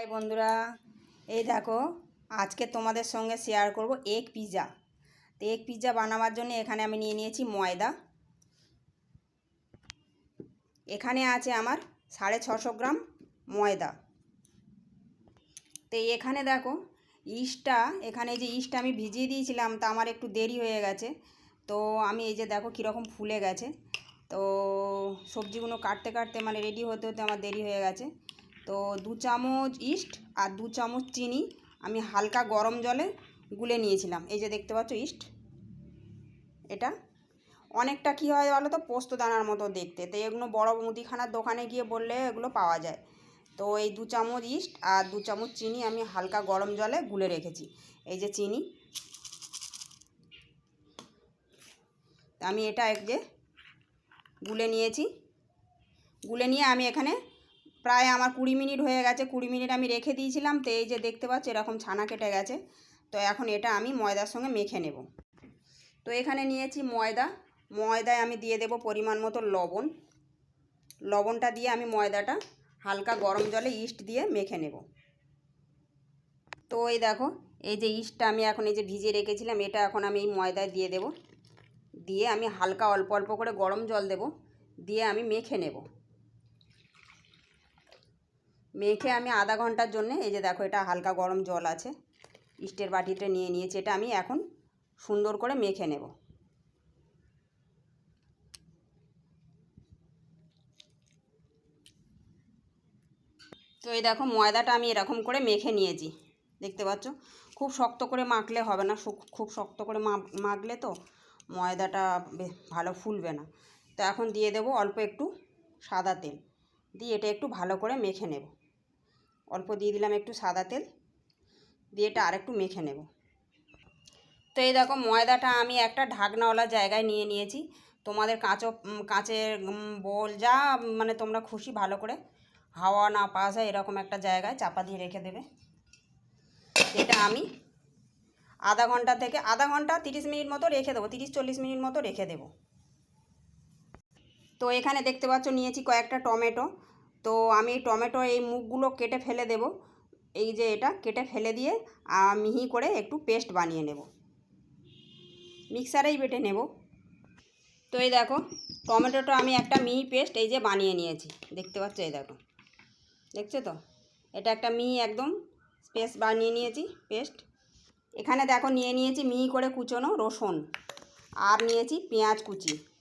High বন্ধুরা, এই দেখো আজকে তোমাদের সঙ্গে শেয়ার করব এগ পিৎজা। তো এগ পিৎজা বানাবার জন্য এখানে আমি নিয়ে নিয়েছি ময়দা। এখানে আছে আমার 650 গ্রাম ময়দা। তো এখানে দেখো ইস্টটা, এখানে যে ইস্টটা আমি ভিজিয়ে দিয়েছিলাম তা আমার একটু দেরি হয়ে গেছে। তো আমি এই যে দেখো কীরকম ফুলে গেছে। তো সবজিগুলো কাটতে কাটতে মানে রেডি হতে হতে আমার দেরি হয়ে গেছে। তো 2 চামচ ইস্ট আর 2 চামচ চিনি আমি হালকা গরম জলে গুলে নিয়েছিলাম। এই যে দেখতে পাচ্ছ ইস্ট, এটা অনেকটা কী হয় বলো তো, পোস্তদানার মতো দেখতে। তো এগুলো বড় মুদিখানার দোকানে গিয়ে বললে এগুলো পাওয়া যায়। তো এই 2 চামচ ইস্ট আর 2 চামচ চিনি আমি হালকা গরম জলে গুলে রেখেছি। এই যে চিনি, আমি এটা এক যে গুলে নিয়েছি। গুলে নিয়ে আমি এখানে প্রায় আমার 20 মিনিট হয়ে গেছে। 20 মিনিট আমি রেখে দিয়েছিলাম। তো এই যে দেখতে পাচ্ছ এরকম ছানা কেটে গেছে। তো এখন এটা আমি ময়দার সঙ্গে মেখে নেব। তো এখানে নিয়েছি ময়দায় আমি দিয়ে দেব পরিমাণ মতো লবণ। লবণটা দিয়ে আমি ময়দাটা হালকা গরম জলে ইস্ট দিয়ে মেখে নেব। তো এই দেখো এই যে ইস্টটা আমি এখন এই যে ভিজিয়ে রেখেছিলাম, এটা এখন আমি এই ময়দায় দিয়ে দেব। দিয়ে আমি হালকা অল্প অল্প করে গরম জল দেব, দিয়ে আমি মেখে নেব। মেখে আমি আধা ঘন্টার জন্য, এই যে দেখো এটা হালকা গরম জল আছে, ইস্টের বাটিতে নিয়ে নিয়েছি। এটা আমি এখন সুন্দর করে মেখে নেব। তো এই দেখো ময়দাটা আমি এরকম করে মেখে নিয়েছি, দেখতে পাচ্ছ। খুব শক্ত করে মাখলে হবে না, খুব শক্ত করে মাখলে তো ময়দাটা ভালো ফুলবে না। তো এখন দিয়ে দেব অল্প একটু সাদা তেল, দিয়ে এটা একটু ভালো করে মেখে নেব। অল্প দিয়ে দিলাম একটু সাদা তেল, দিয়ে এটা আরেকটু মেখে নেব। তো এই দেখো ময়দাটা আমি একটা ঢাকনাওয়ালা জায়গায় নিয়ে নিয়েছি। তোমাদের কাঁচের বোল যা মানে তোমরা খুশি, ভালো করে হাওয়া না পাওয়া যায় এরকম একটা জায়গায় চাপা দিয়ে রেখে দেবে। এটা আমি আধা ঘন্টা 30 মিনিট মতো রেখে দেবো, 30-40 মিনিট মতো রেখে দেবো। তো এখানে দেখতে পাচ্ছ নিয়েছি কয়েকটা টমেটো। তো আমি টমেটো এই মুখগুলো কেটে ফেলে দেব। এই যে এটা কেটে ফেলে দিয়ে মিহি করে একটু পেস্ট বানিয়ে নেব, মিক্সারেই বেটে নেব। তো এই দেখো টমেটোটা আমি একটা মিহি পেস্ট এই যে বানিয়ে নিয়েছি, দেখতে পাচ্ছ। এই দেখো, দেখছো তো, এটা একটা মিহি একদম পেস্ট বানিয়ে নিয়েছি, পেস্ট। এখানে দেখো নিয়ে নিয়েছি মিহি করে কুচোনো রসুন, আর নিয়েছি পেঁয়াজ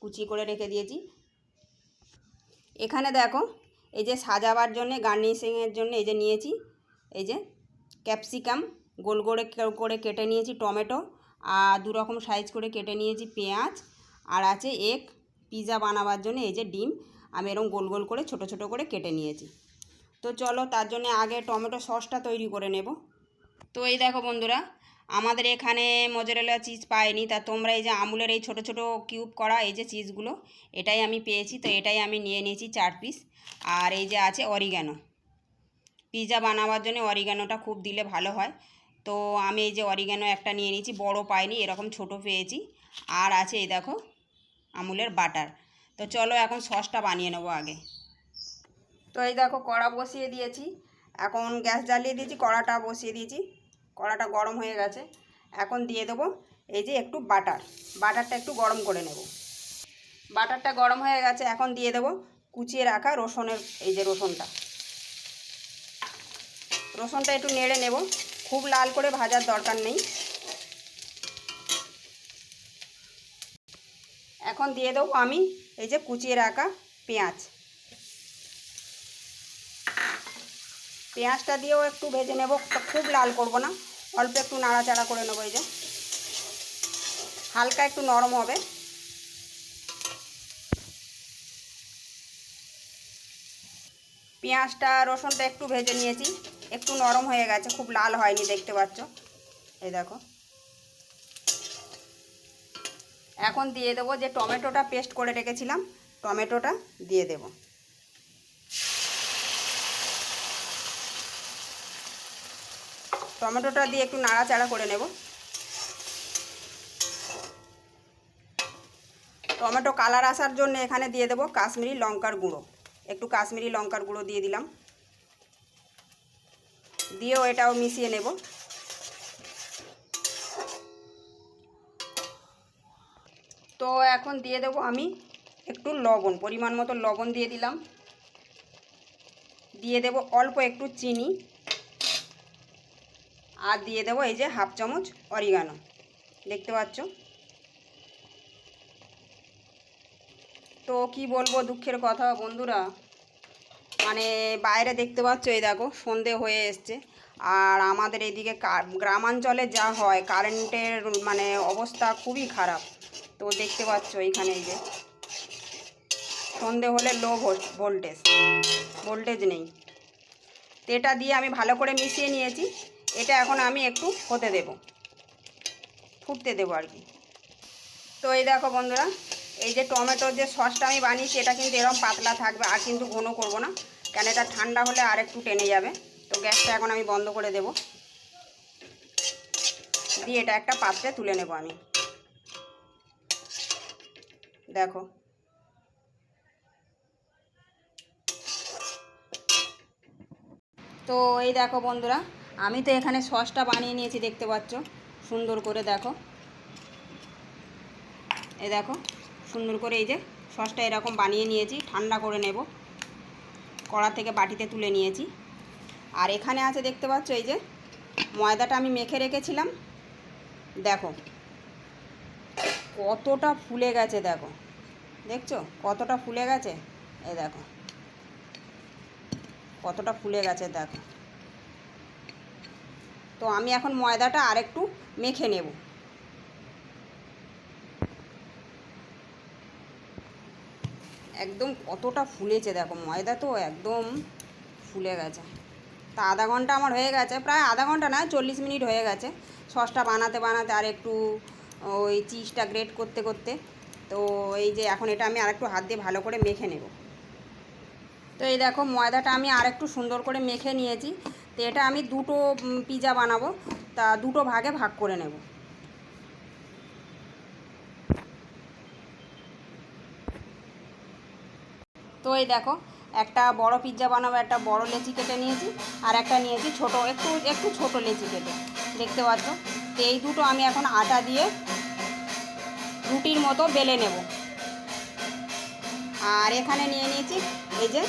কুচি করে রেখে দিয়েছি। এখানে দেখো এই যে সাজাবার জন্যে, গার্নিশিংয়ের জন্য এই যে নিয়েছি এই যে ক্যাপসিকাম গোল করে কেটে নিয়েছি, টমেটো আর 2 রকম সাইজ করে কেটে নিয়েছি পেঁয়াজ, আর আছে এগ পিৎজা বানাবার জন্য এই যে ডিম আমি এরকম গোল গোল করে ছোট ছোট করে কেটে নিয়েছি। তো চলো তার জন্য আগে টমেটো সসটা তৈরি করে নেব। তো এই দেখো বন্ধুরা, আমাদের এখানে মোজারেলা চিজ পাইনি, তা তোমরা এই যে আমুলের এই ছোট ছোট কিউব করা এই যে চিজগুলো, এটাই আমি পেয়েছি। তো এটাই আমি নিয়ে নিয়েছি 4 পিস। আর এই যে আছে অরিগ্যানো, পিৎজা বানাবার জন্য অরিগ্যানোটা খুব দিলে ভালো হয়। তো আমি এই যে অরিগ্যানো একটা নিয়ে নিয়েছি, বড় পাইনি, এরকম ছোট পেয়েছি। আর আছে এই দেখো আমুলের বাটার। তো চলো এখন সসটা বানিয়ে নেবো আগে। তো এই দেখো কড়া বসিয়ে দিয়েছি, এখন গ্যাস জ্বালিয়ে দিয়েছি, কড়াটা বসিয়ে দিয়েছি, কড়াটা গরম হয়ে গেছে। এখন দিয়ে দেবো এই যে একটু বাটারটা একটু গরম করে নেব। বাটারটা গরম হয়ে গেছে, এখন দিয়ে দেবো কুচিয়ে রাখা রসুনের এই যে রসুনটা একটু নেড়ে নেব, খুব লাল করে ভাজার দরকার নেই। এখন দিয়ে দেবো আমি এই যে কুচিয়ে রাখা পেঁয়াজটা দিয়েও একটু ভেজে নেব, খুব লাল করব না, অল্প একটু নাড়াচাড়া করে নেব। এই যে হালকা একটু নরম হবে। পেঁয়াজটা রসুনটা একটু ভেজে নিয়েছি, একটু নরম হয়ে গেছে, খুব লাল হয়নি, দেখতে পাচ্ছ। এই দেখো এখন দিয়ে দেবো যে টমেটোটা পেস্ট করে রেখেছিলাম, টমেটোটা দিয়ে দেব। টমেটোটা দিয়ে একটু নাড়াচাড়া করে নেব। টমেটো কালার আসার জন্য এখানে দিয়ে দেবো কাশ্মীরি লঙ্কার গুঁড়ো, একটু কাশ্মীরি লঙ্কার গুঁড়ো দিয়ে দিলাম। দিয়েও এটাও মিশিয়ে নেব। তো এখন দিয়ে দেবো আমি একটু লবণ, পরিমাণ মতো লবণ দিয়ে দিলাম। দিয়ে দেব অল্প একটু চিনি, আর দিয়ে দেবো এই যে হাফ চামচ অরিগানো, দেখতে পাচ্ছ। তো কি বলবো, দুঃখের কথা বন্ধুরা, মানে বাইরে দেখতে পাচ্ছ এই দেখো সন্ধে হয়ে এসছে, আর আমাদের এইদিকে গ্রামাঞ্চলে যা হয় কারেন্টের মানে অবস্থা খুবই খারাপ। তো দেখতে পাচ্ছ এইখানে এই যে সন্ধে হলে লো ভোল্টেজ নেই। তো এটা দিয়ে আমি ভালো করে মিশিয়ে নিয়েছি। এটা এখন আমি একটু হতে দেব, ফুটতে দেবো আর কি। তো এই দেখো বন্ধুরা, এই যে টমেটোর যে সসটা আমি বানিয়েছি এটা কিন্তু এরকম পাতলা থাকবে, আর কিন্তু ঘন করব না, কেন এটা ঠান্ডা হলে আর একটু টেনে যাবে। তো গ্যাসটা এখন আমি বন্ধ করে দেব, দিয়ে এটা একটা পাত্রে তুলে নেব আমি। দেখো তো এই দেখো বন্ধুরা, আমি তো এখানে সসটা বানিয়ে নিয়েছি, দেখতে পাচ্ছ সুন্দর করে। দেখো এই দেখো সুন্দর করে এই যে সসটা এরকম বানিয়ে নিয়েছি, ঠান্ডা করে নেব। কড়া থেকে বাটিতে তুলে নিয়েছি। আর এখানে আছে দেখতে পাচ্ছ এই যে ময়দাটা আমি মেখে রেখেছিলাম, দেখো কতটা ফুলে গেছে। দেখো, দেখছো কতটা ফুলে গেছে, এই দেখো কতটা ফুলে গেছে দেখো। তো আমি এখন ময়দাটা আরেকটু মেখে নেব। একদম কতটা ফুলেছে দেখো, ময়দা তো একদম ফুলে গেছে। তা আধা ঘন্টা আমার হয়ে গেছে, প্রায় আধা ঘন্টা না 40 মিনিট হয়ে গেছে সসটা বানাতে বানাতে, আর একটু ওই চিজটা গ্রেট করতে করতে। তো এই যে এখন এটা আমি আরেকটু হাত দিয়ে ভালো করে মেখে নেব। তো এই দেখো ময়দাটা আমি আরেকটু সুন্দর করে মেখে নিয়েছি। তো এটা আমি দুটো পিৎজা বানাবো, তা দুটো ভাগে ভাগ করে নেব। তো এই দেখো একটা বড় পিৎজা বানাবো, একটা বড় লেচি কেটে নিয়েছি, আর একটা নিয়েছি ছোট, একটু একটু ছোটো লেচি কেটে, দেখতে পাচ্ছ। তো এই দুটো আমি এখন আটা দিয়ে রুটির মতো বেলে নেব। আর এখানে নিয়ে নিয়েছি এই যে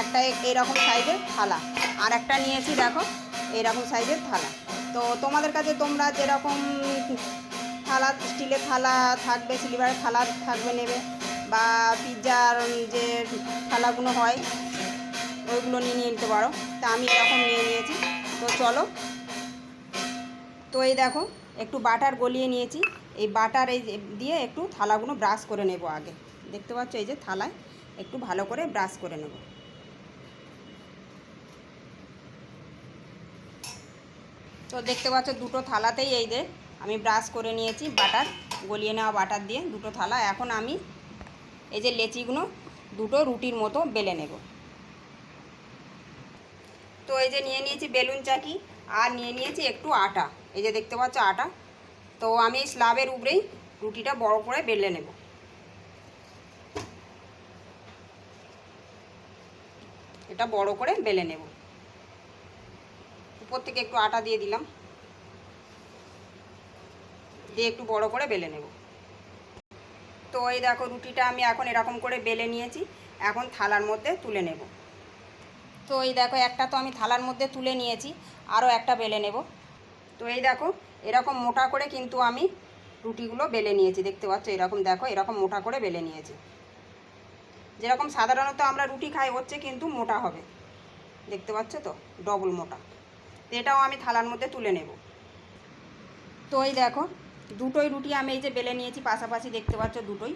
একটা এইরকম সাইজের থালা, আর একটা নিয়েছি দেখো এইরকম সাইজের থালা। তো তোমাদের কাছে তোমরা যেরকম থালা, স্টিলের থালা থাকবে, সিলভারের থালা থাকবে নেবে, বা পিৎজার যে থালাগুলো হয় ওইগুলো নিয়ে নিতে পারো। তা আমি এরকম নিয়ে নিয়েছি। তো চলো, তো এই দেখো একটু বাটার গলিয়ে নিয়েছি, এই বাটার এই দিয়ে একটু থালাগুলো ব্রাশ করে নেব আগে। দেখতে পাচ্ছ এই যে থালায় একটু ভালো করে ব্রাশ করে নেব। তো দেখতে পাচ্ছ দুটো থালাতেই এই যে আমি ব্রাশ করে নিয়েছি বাটার, গলিয়ে নেওয়া বাটার দিয়ে দুটো থালা। এখন আমি এই যে লেচিগুলো দুটো রুটির মতো বেলে নেব। তো এই যে নিয়ে নিয়েছি বেলুন চাকি, আর নিয়ে নিয়েছি একটু আটা, এই যে দেখতে পাচ্ছ আটা। তো আমি স্ল্যাবের উপরেই রুটিটা বড় করে বেলে নেব। এটা বড় করে বেলে নেব, উপর থেকে একটু আটা দিয়ে দিলাম, দিয়ে একটু বড় করে বেলে নেব। তো এই দেখো রুটিটা আমি এখন এরকম করে বেলে নিয়েছি, এখন থালার মধ্যে তুলে নেব। তো এই দেখো একটা তো আমি থালার মধ্যে তুলে নিয়েছি, আরও একটা বেলে নেব। তো এই দেখো এরকম মোটা করে কিন্তু আমি রুটিগুলো বেলে নিয়েছি, দেখতে পাচ্ছ এরকম, দেখো এরকম মোটা করে বেলে নিয়েছি। যেরকম সাধারণত আমরা রুটি খাই হচ্ছে কিন্তু মোটা হবে, দেখতে পাচ্ছ তো ডবল মোটা। তো এটাও আমি থালার মধ্যে তুলে নেব। তো এই দেখো দুটোই রুটি আমি এই যে বেলে নিয়েছি পাশাপাশি, দেখতে পাচ্ছ দুটোই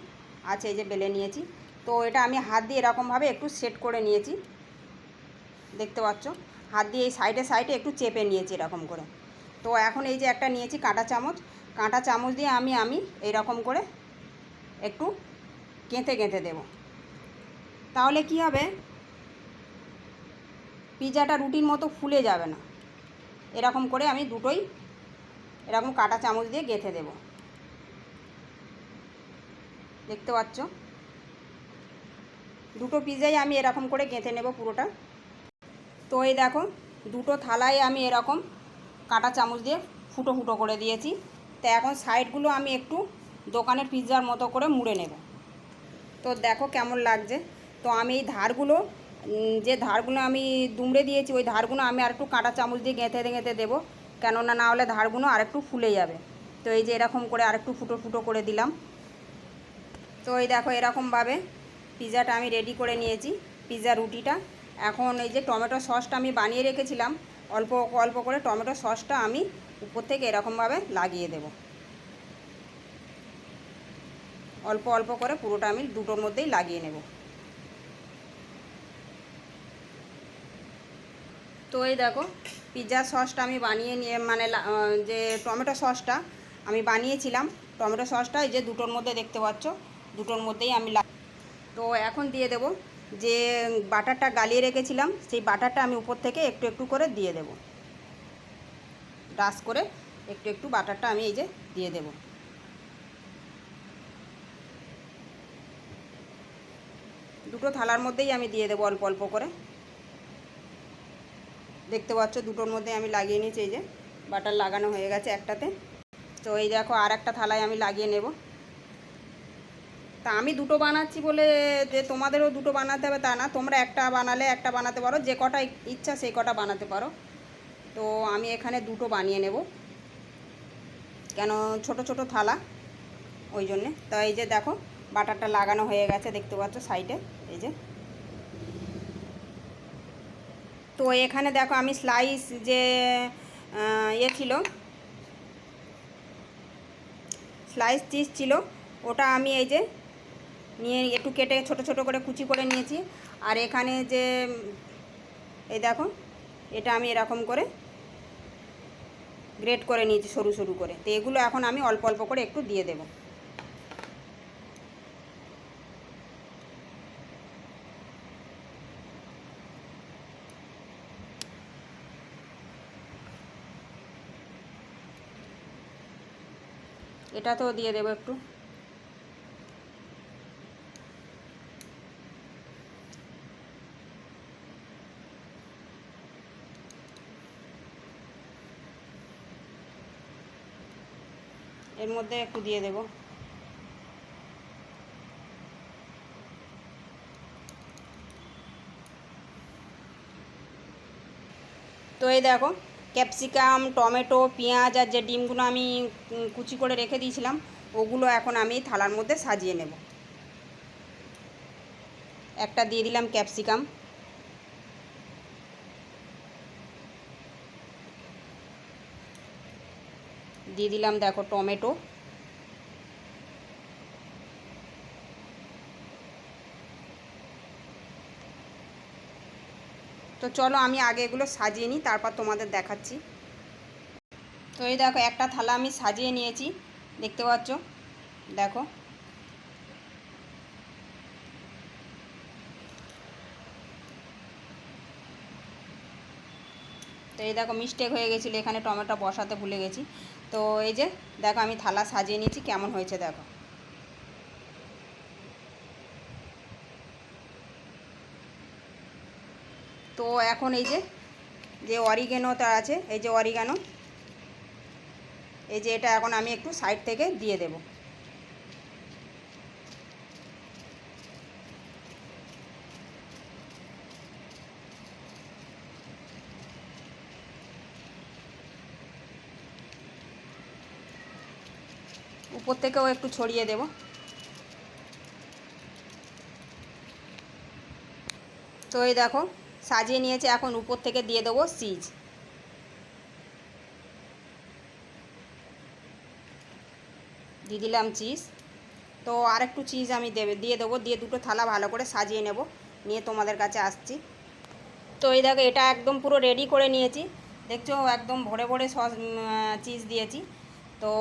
আছে এই যে বেলে নিয়েছি। তো এটা আমি হাত দিয়ে এরকমভাবে একটু সেট করে নিয়েছি, দেখতে পাচ্ছ হাত দিয়ে এই সাইডে সাইডে একটু চেপে নিয়েছি এরকম করে। তো এখন এই যে একটা নিয়েছি কাঁটা চামচ দিয়ে আমি এইরকম করে একটু গেঁথে গেঁথে দেব। তাহলে কি হবে, পিৎজাটা রুটির মতো ফুলে যাবে না। এরকম করে আমি দুটোই এরকম কাঁটা চামচ দিয়ে গেঁথে দেব, দেখতে পাচ্ছ দুটো পিৎজাই আমি এরকম করে গেঁথে নেব পুরোটা। তো এই দেখো দুটো থালায় আমি এরকম কাঁটা চামচ দিয়ে ফুটো ফুটো করে দিয়েছি। তো এখন সাইডগুলো আমি একটু দোকানের পিৎজার মতো করে মুড়ে নেব। তো দেখো কেমন লাগছে। তো আমি এই ধারগুলো যে ধারগুলো আমি দুমড়ে দিয়েছি ওই ধারগুলো আমি আরেকটু কাঁটা চামচ দিয়ে গেঁথে গেঁথে দেবো, কেননা না হলে ধারগুলো আরেকটু ফুলে যাবে। তো এই যে এরকম করে আরেকটু ফুটো ফুটো করে দিলাম। তো এই দেখো এরকমভাবে পিৎজাটা আমি রেডি করে নিয়েছি, পিৎজা রুটিটা। এখন এই যে টমেটো সসটা আমি বানিয়ে রেখেছিলাম, অল্প অল্প করে টমেটো সসটা আমি উপর থেকে এরকমভাবে লাগিয়ে দেব। অল্প অল্প করে পুরোটা আমি দুটোর মধ্যেই লাগিয়ে নেব। তো এই দেখো পিৎজা সসটা আমি বানিয়ে নিয়ে মানে যে টমেটো সসটা আমি বানিয়েছিলাম, টমেটো সসটা এই যে দুটোর মধ্যে দেখতে পাচ্ছ, দুটোর মধ্যেই আমি তো এখন দিয়ে দেব যে বাটারটা গালিয়ে রেখেছিলাম, সেই বাটারটা আমি উপর থেকে একটু একটু করে দিয়ে দেব। ডাস করে একটু একটু বাটারটা আমি এই যে দিয়ে দেব। দুটো থালার মধ্যেই আমি দিয়ে দেবো অল্প অল্প করে। দেখতে পাচ্ছ দুটোর মধ্যে আমি লাগিয়ে নিয়েছি, এই যে বাটার লাগানো হয়ে গেছে একটাতে। তো এই দেখো আর একটা থালায় আমি লাগিয়ে নেব। তা আমি দুটো বানাচ্ছি বলে যে তোমাদেরও দুটো বানাতে হবে তা না, তোমরা একটা বানালে একটা বানাতে পারো, যে কটা ইচ্ছা সেই কটা বানাতে পারো। তো আমি এখানে দুটো বানিয়ে নেব, কেন ছোট ছোট থালা ওই জন্যে। তো এই যে দেখো বাটারটা লাগানো হয়ে গেছে দেখতে পাচ্ছ সাইডে, এই যে। তো এখানে দেখো আমি স্লাইস যে ছিল স্লাইস চিজ ছিল, ওটা আমি এই যে নিয়ে একটু কেটে ছোট ছোট করে কুচি করে নিয়েছি। আর এখানে যে এই দেখো এটা আমি এরকম করে গ্রেট করে নিয়েছি সরু সরু করে। তো এগুলো এখন আমি অল্প অল্প করে একটু দিয়ে দেব। এটাতেও দিয়ে দেবো একটু। এর মধ্যে একটু দিয়ে দেব। তো এই দেখো ক্যাপসিকাম, টমেটো, পেঁয়াজ আর যে ডিমগুলো আমি কুচি করে রেখে দিয়েছিলাম ওগুলো এখন আমি থালার মধ্যে সাজিয়ে নেব। একটা দিয়ে দিলাম ক্যাপসিকাম, দিয়ে দিলাম দেখো টমেটো, তো চলো আমি আগে এগুলো সাজিয়ে নিই তারপর তোমাদের দেখাচ্ছি। তো এই দেখো একটা থালা আমি সাজিয়ে নিয়েছি দেখতে পাচ্ছ, দেখো। তো এই দেখো মিস্টেক হয়ে গেছিলো, এখানে টমেটো বসাতে ভুলে গেছি। তো এই যে দেখো আমি থালা সাজিয়ে নিয়েছি, কেমন হয়েছে দেখো। তো এখন এই যে যে অরিগেনোটা আছে, এই যে অরিগানো, এই যে এটা এখন আমি একটু সাইড থেকে দিয়ে দেব। উপর থেকেও একটু ছড়িয়ে দেব। তো এই দেখো সাজিয়ে নিয়েছে, এখন উপর থেকে দিয়ে দেবো চিজ। দিয়ে দিলাম চিজ। তো আর একটু চিজ আমি দিয়ে দেবো, দিয়ে দুটো থালা ভালো করে সাজিয়ে নেব, নিয়ে তোমাদের কাছে আসছি। তো এই দেখো এটা একদম পুরো রেডি করে নিয়েছি, দেখছো একদম ভরে ভরে চিজ দিয়েছি। তো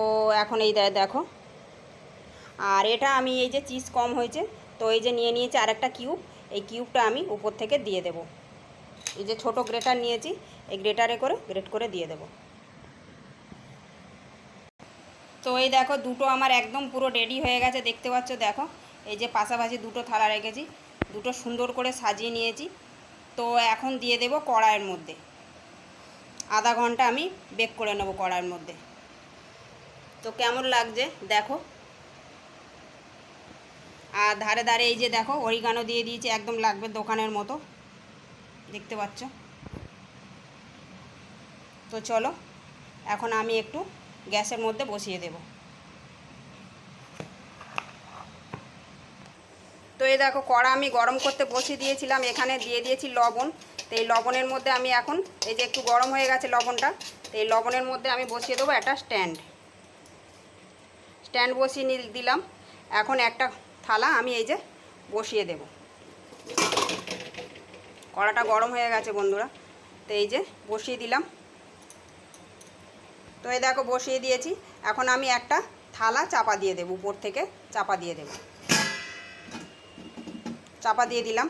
এখন এই দেখো, আর এটা আমি এই যে চিজ কম হয়েছে তো এই যে নিয়ে নিয়েছি আরেকটা কিউব, এই কিউবটা আমি উপর থেকে দিয়ে দেব। এই যে ছোট গ্রেটার নিয়েছি, এই গ্রেটারে করে গ্রেট করে দিয়ে দেব। তো এই দেখো দুটো আমার একদম পুরো রেডি হয়ে গেছে দেখতে পাচ্ছ, দেখো এই যে পাশাপাশি দুটো থালা রেখেছি, দুটো সুন্দর করে সাজিয়ে নিয়েছি। তো এখন দিয়ে দেব কড়াইয়ের মধ্যে। আধা ঘন্টা আমি বেক করে নেব কড়াইয়ের মধ্যে। তো কেমন লাগছে দেখো। আর ধারে ধারে এই যে দেখো অরিগানো দিয়ে দিয়েছি, একদম লাগবে দোকানের মতো, দেখতে পাচ্ছ। তো চলো এখন আমি একটু গ্যাসের মধ্যে বসিয়ে দেব। তো এই দেখো কড়া আমি গরম করতে বসিয়ে দিয়েছিলাম, এখানে দিয়ে দিয়েছি লবণ। তো এই লবণের মধ্যে আমি এখন এই যে একটু গরম হয়ে গেছে লবণটা, তো এই লবণের মধ্যে আমি বসিয়ে দেবো একটা স্ট্যান্ড বসিয়ে দিলাম। এখন একটা থালা আমি এই যে বসিয়ে দেব। কড়াটা গরম হয়ে গেছে বন্ধুরা, তো এই যে বসিয়ে দিলাম। তো এই দেখো বসিয়ে দিয়েছি। এখন আমি একটা থালা চাপা দিয়ে দেব, উপর থেকে চাপা দিয়ে দেব। চাপা দিয়ে দিলাম।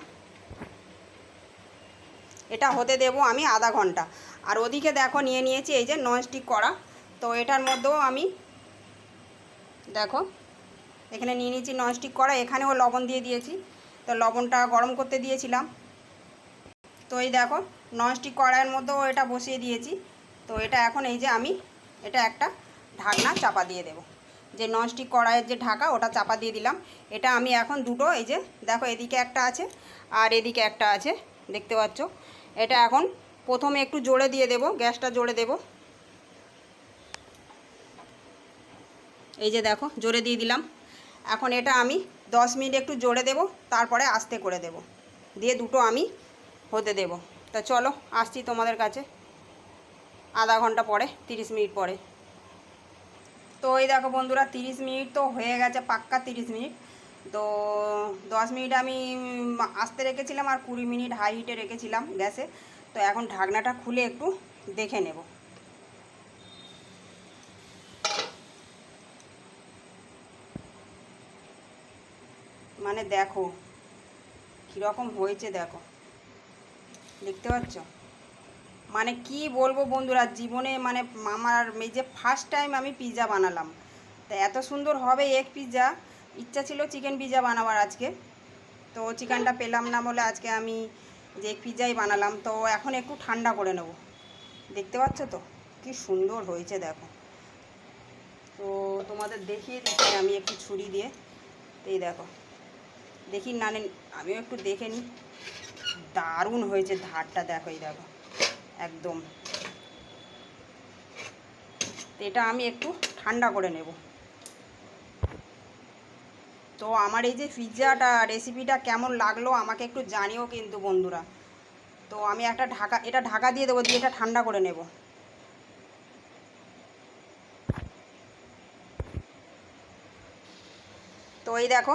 এটা হতে দেব আমি আধা ঘন্টা। আর ওদিকে দেখো নিয়ে নিয়েছি এই যে ননস্টিক কড়া, তো এটার মধ্যেও আমি দেখো এখানে নিয়ে নিয়েছি ননস্টিক কড়া, এখানেও লবণ দিয়ে দিয়েছি। তো লবণটা গরম করতে দিয়েছিলাম। তো এই দেখো ননস্টিক কড়াইয়ের মধ্যেও এটা বসিয়ে দিয়েছি। তো এটা এখন এই যে আমি এটা একটা ঢাকনা চাপা দিয়ে দেব। যে ননস্টিক কড়াইয়ের যে ঢাকা ওটা চাপা দিয়ে দিলাম। এটা আমি এখন দুটো এই যে দেখো এদিকে একটা আছে আর এদিকে একটা আছে, দেখতে পাচ্ছ। এটা এখন প্রথমে একটু জোরে দিয়ে দেব, গ্যাসটা জোরে দেব। এই যে দেখো জোরে দিয়ে দিলাম। এখন এটা আমি 10 মিনিট একটু জোরে দেব, তারপরে আস্তে করে দেব, দিয়ে দুটো আমি হতে দেব। তা চলো আসছি তোমাদের কাছে আধা ঘন্টা পরে, 30 মিনিট পরে। তো এই দেখো বন্ধুরা 30 মিনিট তো হয়ে গেছে, পাক্কা 30 মিনিট। তো 10 মিনিট আমি আস্তে রেখেছিলাম আর 20 মিনিট হাই হিটে রেখেছিলাম গ্যাসে। তো এখন ঢাকনাটা খুলে একটু দেখে নেব। মানে দেখো কীরকম হয়েছে, দেখো দেখতে পাচ্ছ। মানে কি বলবো বন্ধুরা, জীবনে মানে আমার এই যে ফার্স্ট টাইম আমি পিৎজা বানালাম। তা এত সুন্দর হবে এগ পিৎজা, ইচ্ছা ছিল চিকেন পিৎজা বানাবার আজকে, তো চিকেনটা পেলাম না বলে আজকে আমি যে এগ পিৎজাই বানালাম। তো এখন একটু ঠান্ডা করে নেব। দেখতে পাচ্ছ তো কি সুন্দর হয়েছে দেখো। তো তোমাদের দেখিয়ে দিচ্ছি আমি একটু ছুরি দিয়ে। এই দেখো দেখি না, আমিও একটু দেখে নিই। দারুণ হয়েছে, ধারটা দেখো, এই দেখো একদম। এটা আমি একটু ঠান্ডা করে নেব। তো আমার এই যে পিৎজাটা রেসিপিটা কেমন লাগলো আমাকে একটু জানিও কিন্তু বন্ধুরা। তো আমি একটা এটা ঢাকা দিয়ে দেবো, দিয়ে এটা ঠান্ডা করে নেব। তো এই দেখো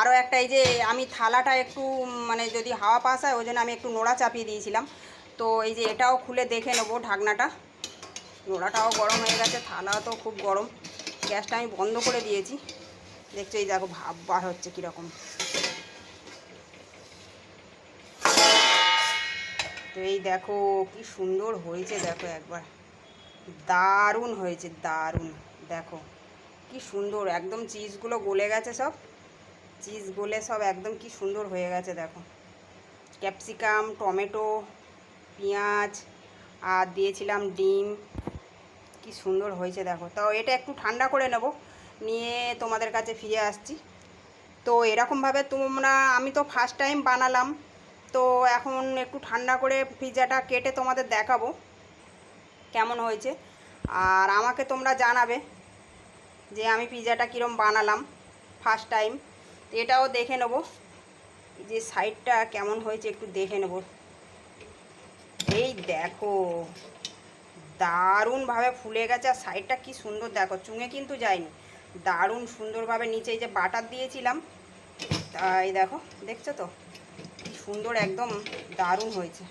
আরও একটা, এই যে আমি থালাটা একটু মানে যদি হাওয়া পাস হয় ওই জন্য আমি একটু নোড়া চাপিয়ে দিয়েছিলাম। তো এই যে এটাও খুলে দেখে নেবো ঢাকনাটা। নোড়াটাও গরম হয়ে গেছে, থালাও তো খুব গরম। গ্যাসটা আমি বন্ধ করে দিয়েছি, দেখছো এই দেখো ভাপ বার হচ্ছে কীরকম। তো এই দেখো কি সুন্দর হয়েছে দেখো একবার, দারুণ হয়েছে দারুণ। দেখো কি সুন্দর একদম, চিজগুলো গলে গেছে সব, চিজ গলে সব একদম কি সুন্দর হয়ে গেছে দেখো। ক্যাপসিকাম, টমেটো, পেঁয়াজ আর দিয়েছিলাম ডিম, কি সুন্দর হয়েছে দেখো। তাও এটা একটু ঠান্ডা করে নেব, নিয়ে তোমাদের কাছে ফিরে আসছি। তো এরকমভাবে তোমরা, আমি তো ফার্স্ট টাইম বানালাম, তো এখন একটু ঠান্ডা করে পিৎজাটা কেটে তোমাদের দেখাবো কেমন হয়েছে। আর আমাকে তোমরা জানাবে যে আমি পিৎজাটা কীরকম বানালাম ফার্স্ট টাইম। এটাও দেখে নেব যে সাইডটা কেমন হয়েছে, একটু দেখে নেব। এই দেখো দারুণভাবে ফুলে গেছে, আর সাইডটা কি সুন্দর দেখো, চুঙে কিন্তু যায়নি, দারুণ সুন্দরভাবে। নিচে এই যে বাটার দিয়েছিলাম, তাই দেখো দেখছো তো কি সুন্দর, একদম দারুণ হয়েছে।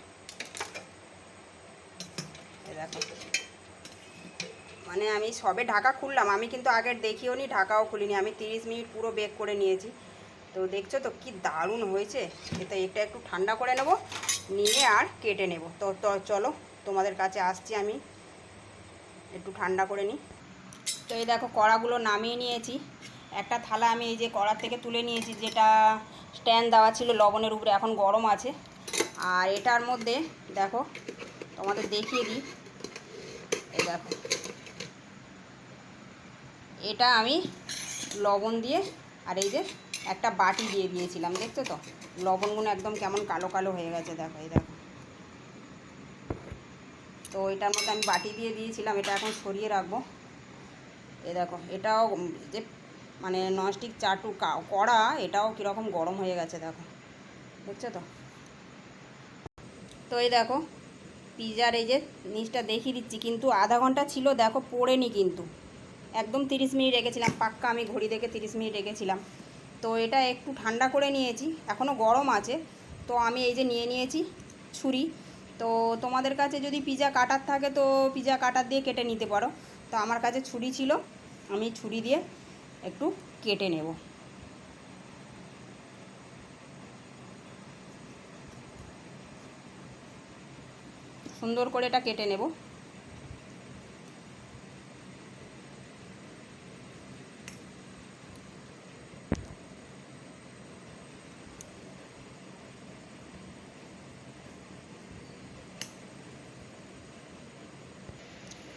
এই দেখো মানে আমি সবে ঢাকা খুললাম, আমি কিন্তু আগের দেখিও নি, ঢাকাও খুলিনি, আমি 30 মিনিট পুরো বেক করে নিয়েছি। তো দেখছো তো কি দারুণ হয়েছে। এটা একটু ঠান্ডা করে নেব, নিয়ে আর কেটে নেব। তো চলো তোমাদের কাছে আসছি আমি, একটু ঠান্ডা করে নিই। তো এই দেখো কড়াগুলো নামিয়ে নিয়েছি, একটা থালা আমি এই যে কড়া থেকে তুলে নিয়েছি, যেটা স্ট্যান্ড দেওয়া ছিল লবণের উপরে, এখন গরম আছে। আর এটার মধ্যে দেখো তোমাদের দেখিয়ে দিই, দেখো, এটা আমি লবণ দিয়ে আর এই যে একটা বাটি দিয়ে দিয়েছিলাম, দেখছো তো লবণগুলো একদম কেমন কালো কালো হয়ে গেছে, দেখো এই দেখো। তো এটার মধ্যে আমি বাটি দিয়ে দিয়েছিলাম, এটা এখন সরিয়ে রাখবো। এ দেখো, এটাও যে মানে ননস্টিক চাটু কড়া, এটাও কীরকম গরম হয়ে গেছে দেখো, দেখছো তো। তো এই দেখো পিৎজার এই যে নিচটা দেখিয়ে দিচ্ছি, কিন্তু আধা ঘন্টা ছিল দেখো, পড়েনি কিন্তু, একদম 30 মিনিট রেখেছিলাম পাক্কা, আমি ঘড়ি দেখে 30 মিনিট রেখেছিলাম। তো এটা একটু ঠান্ডা করে নিয়েছি, এখনও গরম আছে। তো আমি এই যে নিয়ে নিয়েছি ছুরি। তো তোমাদের কাছে যদি পিৎজা কাটার থাকে তো পিৎজা কাটার দিয়ে কেটে নিতে পারো। তো আমার কাছে ছুরি ছিল, আমি ছুরি দিয়ে একটু কেটে নেব। সুন্দর করে এটা কেটে নেব।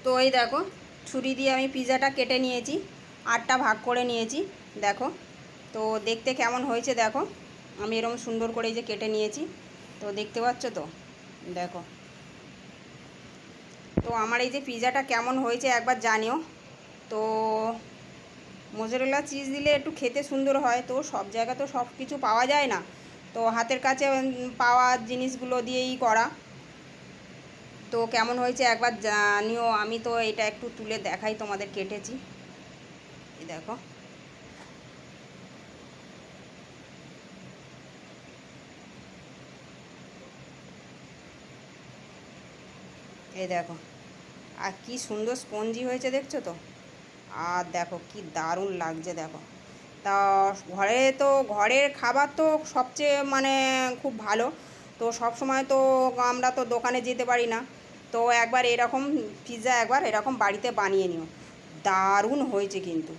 তো এই দেখো, ছুরি দিয়ে আমি পিৎজাটা কেটে নিয়েছি, 8টা ভাগ করে নিয়েছি দেখো। তো দেখতে কেমন হয়েছে দেখো, আমি এরকম সুন্দর করে এই যে কেটে নিয়েছি, তো দেখতে পাচ্ছ তো, দেখো। তো আমার এই যে পিৎজাটা কেমন হয়েছে একবার জানিও। তো মোজারেলা চিজ দিলে একটু খেতে সুন্দর হয়, তো সব জায়গা তো সব কিছু পাওয়া যায় না, তো হাতের কাছে পাওয়া জিনিসগুলো দিয়েই করা। তো কেমন হয়েছে একবার জানিও। আমি তো এটা একটু তুলে দেখাই তোমাদের, কেটেছি এই দেখো। এই দেখো, আর কি সুন্দর স্পঞ্জি হয়েছে দেখছো তো, আর দেখো কি দারুণ লাগছে দেখো। তা ঘরের খাবার তো সবচেয়ে মানে খুব ভালো। তো সব সময় তো আমরা তো দোকানে যেতে পারি না, তো একবার এরকম পিৎজা একবার এরকম বাড়িতে বানিয়ে নিও, দারুণ হয়েছে কিন্তু।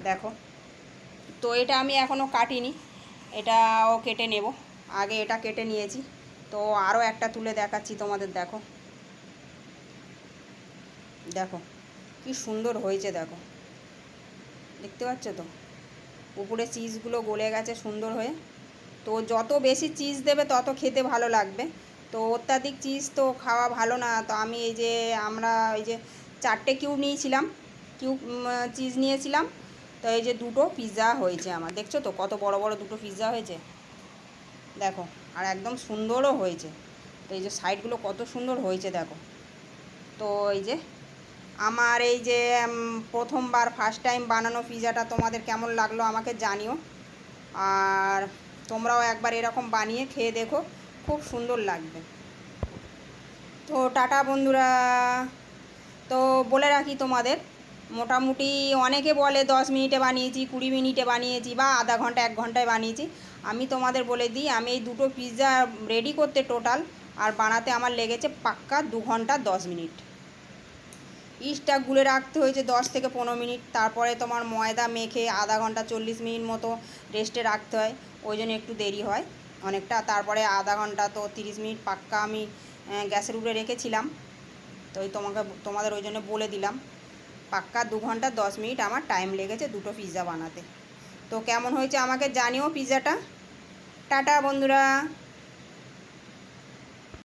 দেখো, তো এটা আমি এখনও কাটিনি, এটাও কেটে নেব। আগে এটা কেটে নিয়েছি, তো আরও একটা তুলে দেখাচ্ছি তোমাদের, দেখো দেখো কি সুন্দর হয়েছে দেখো, দেখতে পাচ্ছ তো, উপরে চিজগুলো গলে গেছে সুন্দর হয়ে। তো যত বেশি চিজ দেবে তত খেতে ভালো লাগবে, তো অত্যাধিক চিজ তো খাওয়া ভালো না। তো আমি আমরা এই যে 4টে কিউব নিয়েছিলাম, কিউব চিজ নিয়েছিলাম। তো এই যে 2টো পিৎজা হয়েছে আমার, দেখছো তো কত বড় বড় 2টো পিৎজা হয়েছে দেখো, আর একদম সুন্দরও হয়েছে। তো এই যে সাইডগুলো কত সুন্দর হয়েছে দেখো। তো এই যে আমার এই যে প্রথমবার ফার্স্ট টাইম বানানো পিৎজাটা তোমাদের কেমন লাগলো আমাকে জানিও, আর তোমরাও একবার এরকম বানিয়ে খেয়ে দেখো, খুব সুন্দর লাগবে। তো টাটা বন্ধুরা। তো বলে রাখি তোমাদের, মোটামুটি অনেকে বলে 10 মিনিটে বানিয়েছি, 20 মিনিটে বানিয়েছি, বা আধা ঘন্টা 1 ঘন্টায় বানিয়েছি। আমি তোমাদের বলে দিই, আমি এই 2টো পিৎজা রেডি করতে টোটাল আর বানাতে আমার লেগেছে পাক্কা 2 ঘন্টা 10 মিনিট। ইস্টটা গুলে রাখতে হয়েছে 10 থেকে 15 মিনিট, তারপরে তোমার ময়দা মেখে আধা ঘন্টা 40 মিনিট মতো রেস্টে রাখতে হয়, ওই জন্য একটু দেরি হয় অনেকটা। তারপরে আধা ঘন্টা তো 30 মিনিট পাক্কা আমি গ্যাসের উপরে রেখেছিলাম। তো ওই তোমাদের ওই জন্য বলে দিলাম, পাক্কা 2 ঘন্টা 10 মিনিট আমার টাইম লেগেছে 2টো পিৎজা বানাতে। তো কেমন হয়েছে আমাকে জানিও পিৎজাটা। টাটা বন্ধুরা।